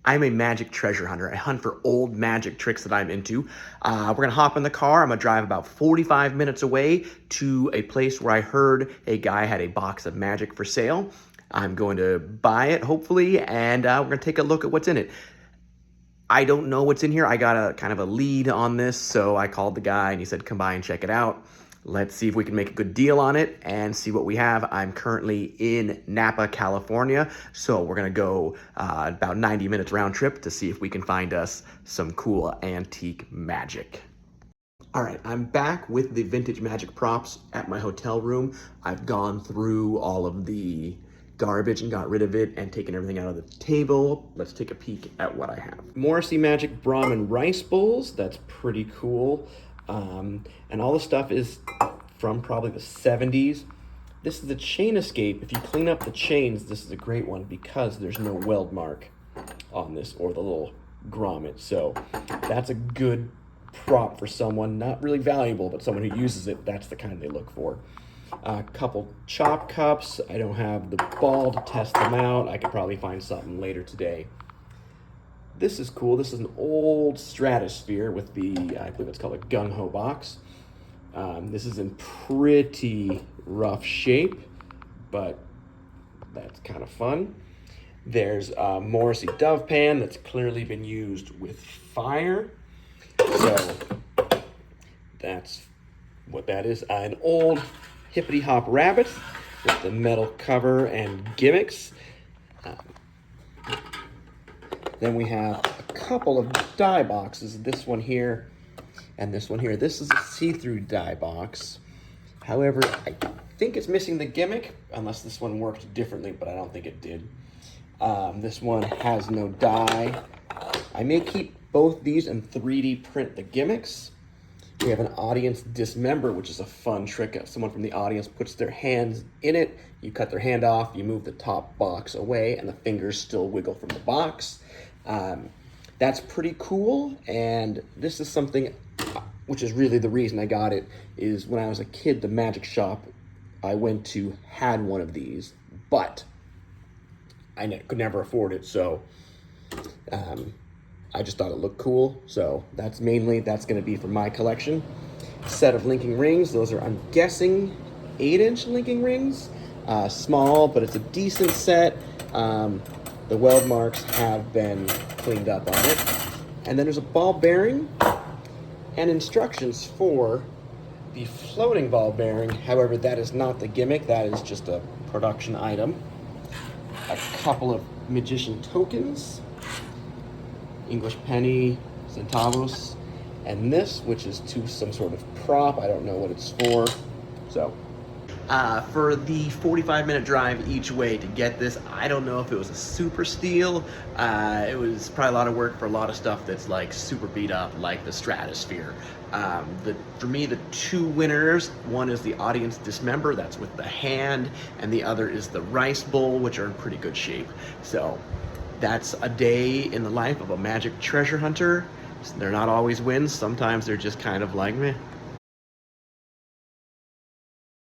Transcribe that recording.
I'm a magic treasure hunter. I hunt for old magic tricks that I'm into. We're gonna hop in the car. I'm gonna drive about 45 minutes away to a place where I heard a guy had a box of magic for sale. I'm going to buy it, hopefully, and we're gonna take a look at what's in it. I don't know what's in here. I got a kind of a lead on this, so I called the guy and he said, come by and check it out. Let's see if we can make a good deal on it and see what we have. I'm currently in Napa, California, so we're gonna go about 90 minutes round trip to see if we can find us some cool antique magic. All right, I'm back with the vintage magic props at my hotel room. I've gone through all of the garbage and got rid of it and taken everything out of the table. Let's take a peek at what I have. Morrissey Magic Brahmin rice bowls. That's pretty cool. And all the stuff is from probably the 70s. This is a chain escape. If you clean up the chains, this is a great one because there's no weld mark on this or the little grommet. So that's a good prop for someone, not really valuable, but someone who uses it, that's the kind they look for. A couple chop cups. I don't have the ball to test them out. I could probably find something later today. This is cool. This is an old Stratosphere with the, I believe it's called a gung-ho box. This is in pretty rough shape, but that's kind of fun. There's a Morrissey Dove Pan that's clearly been used with fire. So that's what that is. An old Hippity Hop Rabbit with the metal cover and gimmicks. Then we have a couple of die boxes. This one here and this one here. This is a see-through die box. However, I think it's missing the gimmick, unless this one worked differently, but I don't think it did. This one has no die. I may keep both these and 3D print the gimmicks. We have an audience dismember, which is a fun trick. Someone from the audience puts their hands in it, you cut their hand off, you move the top box away, and the fingers still wiggle from the box. That's pretty cool, and this is something, which is really the reason I got it, is when I was a kid, the magic shop I went to had one of these, but I could never afford it, so I just thought it looked cool, so that's gonna be for my collection. Set of linking rings. Those are, I'm guessing, 8-inch linking rings. Small, but it's a decent set. The weld marks have been cleaned up on it. And then there's a ball bearing and instructions for the floating ball bearing. However, that is not the gimmick. That is just a production item. A couple of magician tokens. English penny, centavos, and this, which is to some sort of prop. I don't know what it's for. So, for the 45-minute drive each way to get this, I don't know if it was a super steal. It was probably a lot of work for a lot of stuff that's like super beat up, like the Stratosphere. For me, the two winners, one is the audience dismember, that's with the hand, and the other is the rice bowl, which are in pretty good shape. So that's a day in the life of a magic treasure hunter. They're not always wins. Sometimes they're just kind of like meh.